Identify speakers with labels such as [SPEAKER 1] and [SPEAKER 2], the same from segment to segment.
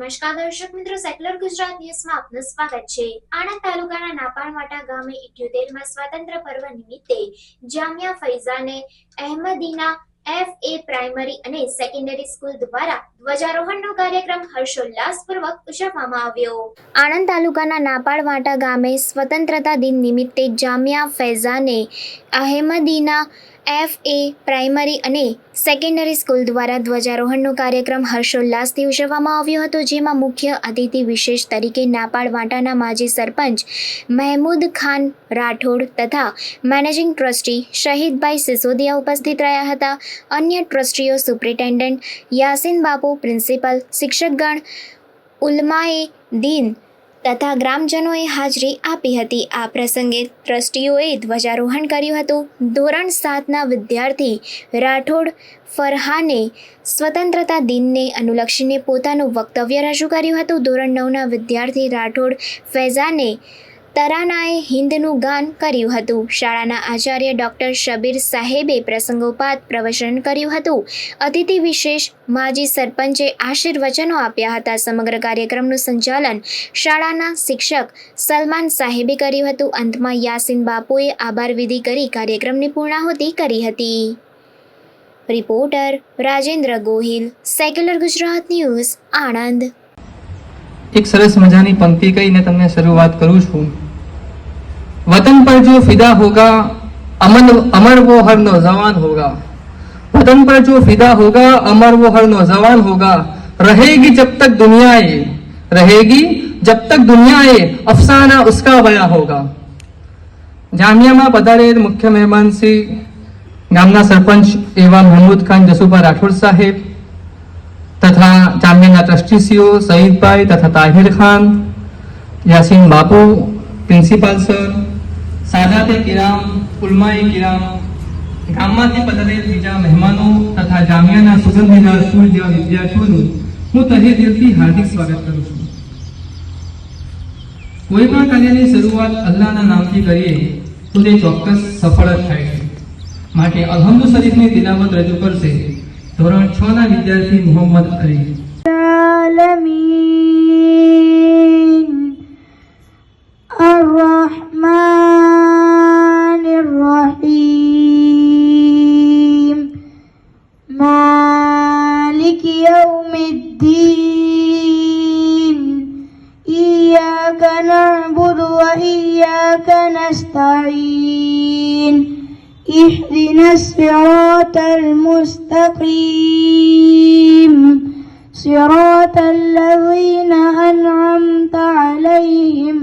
[SPEAKER 1] નમસ્કાર દર્શક મિત્રો, સેક્યુલર ગુજરાત ન્યૂઝમાં આપનું સ્વાગત છે। આણંદ તાલુકાના નાપાણવાટા ગામે 78માં સ્વાતંત્ર્ય પર્વ નિમિત્તે જામિયા ફૈઝાને અહેમદીના FA પ્રાઇમરી અને સેકન્ડરી સ્કૂલ દ્વારા ધ્વજારોહણનો કાર્યક્રમ હર્ષોલ્લાસપૂર્વક ઉજવવામાં આવ્યો। આણંદ તાલુકાના નાપાણવાટા ગામે સ્વતંત્રતા દિન નિમિત્તે જામિયા ફૈઝાને અહેમદીના FA પ્રાઇમરી અને સેકન્ડરી સ્કૂલ દ્વારા ધ્વજારોહણનો કાર્યક્રમ હર્ષોલ્લાસથી ઉજવવામાં આવ્યો હતો, જેમાં મુખ્ય અતિથિ વિશેષ તરીકે નાપાણવાટાના માજી સરપંચ મહેમૂદ ખાન રાઠોડ તથા મેનેજિંગ ટ્રસ્ટી શહીદભાઈ સિસોદિયા ઉપસ્થિત રહ્યા હતા। અન્ય ટ્રસ્ટીઓ સુપ્રિન્ટેન્ડન્ટ યાસીન બાપુ, પ્રિન્સિપલ, શિક્ષકગણ, ઉલમાએ દીન તથા ગ્રામજનોએ હાજરી આપી હતી। આ પ્રસંગે ટ્રસ્ટીઓએ ધ્વજારોહણ કર્યું હતું। ધોરણ 7ના વિદ્યાર્થી રાઠોડ ફરહાને સ્વતંત્રતા દિનને અનુલક્ષીને પોતાનું વક્તવ્ય રજૂ કર્યું હતું। ધોરણ 9ના વિદ્યાર્થી રાઠોડ ફૈઝાને તરાનાએ હિન્દનું ગાન કર્યું હતું। શાળાના આચાર્ય ડૉક્ટર શબીર સાહેબે પ્રસંગોપાત પ્રવચન કર્યું હતું। અતિથિ વિશેષ માજી સરપંચે આશીર્વચનો આપ્યા હતા। સમગ્ર કાર્યક્રમનું સંચાલન શાળાના શિક્ષક સલમાન સાહેબે કર્યું હતું। અંતમાં યાસીન બાપુએ આભાર વિધિ કરી કાર્યક્રમની પૂર્ણાહુતિ કરી હતી। Reporter Rajendra Gohil, secular Gujarat news, Anand.
[SPEAKER 2] एक सरस मजानी पंक्ति कहीने तमने शुरुआत करूं छूं। वतन पर जो फिदा होगा अमर वो हर नौजवान होगा। वतन पर जो फिदा होगा अमर वो हर नौजवान होगा। रहेगी जब तक दुनिया ये, रहेगी जब तक दुनिया ये, अफसाना उसका बया होगा। जामिया में पधारे मुख्य मेहमान श्री गामना सरपंच एवं महमूद खान जसूभा राठौड़ साहेब तथा जामियाना ट्रस्टीसीओ सईदभाई तथा ताहिर खान, यासीन बापू, प्रिंसिपल सर, सादाते किराम, उलमाए किराम, गामમાંથી પધારેલ બીજા મહેમાનો તથા જામિયાના સુગંધીદાર સ્કૂલ જેવા વિદ્યાર્થીઓનું હું તહે દિલથી હાર્દિક સ્વાગત કરું છું। કોઈ પણ કાર્યની શરૂઆત અલ્લાહના નામથી કરીએ તો તે ચોક્કસ સફળ જ થાય છે। માટે અલ્હમ્દુ શરીફની તિલાવત રજૂ કરશે ધોરણ 6ના વિદ્યાર્થી મોહમ્મદ અલી।
[SPEAKER 3] العالمين الرحمن الرحيم مالك يوم الدين إياك نعبد وإياك نستعين اهدنا الصراط المستقيم صراط الذين أنعمت عليهم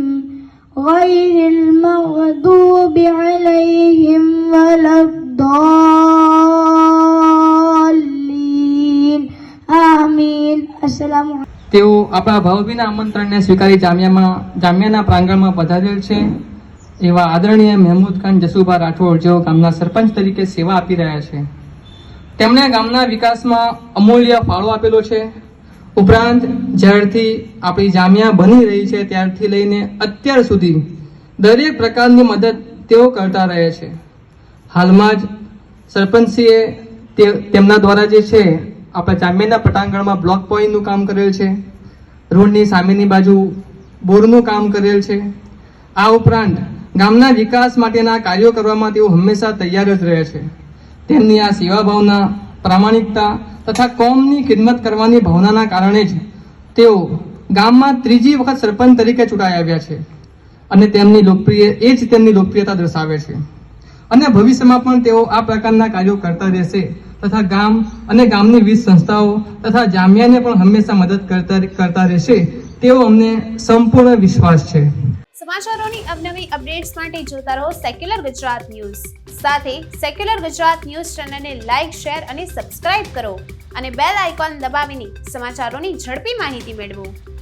[SPEAKER 3] غير المغضوب عليهم ولا الضالين آمين। السلام عليكم।
[SPEAKER 2] તેઓ આપણા ભાવભીના આમંત્રણને સ્વીકારી જામિયાના પ્રાંગણમાં પધારેલ છે એવા આદરણીય મહેમૂદ ખાન જસુભા રાઠોડ, જેઓ ગામના સરપંચ તરીકે સેવા આપી રહ્યા છે। તેમણે ગામના વિકાસમાં અમૂલ્ય ફાળો આપેલો છે। ઉપરાંત જ્યારથી આપણી જામિયા બની રહી છે ત્યારથી લઈને અત્યાર સુધી દરેક પ્રકારની મદદ તેઓ કરતા રહે છે। હાલમાં જ સરપંચશ્રીએ તેમના દ્વારા જે છે આપણા જામિયાના પટાંગણમાં બ્લોક પોઈન્ટનું કામ કરેલ છે, રોડની સામેની બાજુ બોરનું કામ કરેલ છે। આ ઉપરાંત ગામના વિકાસ માટેના કાર્યો કરવામાં તેઓ હંમેશા તૈયાર જ રહે છે। તેમની આ સેવા ભાવના, પ્રામાણિકતા તથા કોમની ખિદમત કરવાની ભાવનાના કારણે જ તેઓ ગામમાં 3જી વખત સરપંચ તરીકે ચૂંટાઈ આવ્યા છે અને તેમની લોકપ્રિયતા દર્શાવે છે અને ભવિષ્યમાં પણ તેઓ આ પ્રકારના કાર્યો કરતા રહેશે તથા ગામ અને ગામની વિવિધ સંસ્થાઓ તથા જામિયાને પણ હંમેશા મદદ કરતા રહેશે તેવો અમને સંપૂર્ણ વિશ્વાસ છે।
[SPEAKER 4] સમાચારોની અવનવી અપડેટ્સ માટે જોતા રહો સેક્યુલર ગુજરાત ન્યૂઝ। સાથે સેક્યુલર ગુજરાત ન્યૂઝ ચેનલને લાઇક, શેર અને સબસ્ક્રાઇબ કરો અને બેલ આઇકોન દબાવીને સમાચારોની ઝડપી માહિતી મેળવો।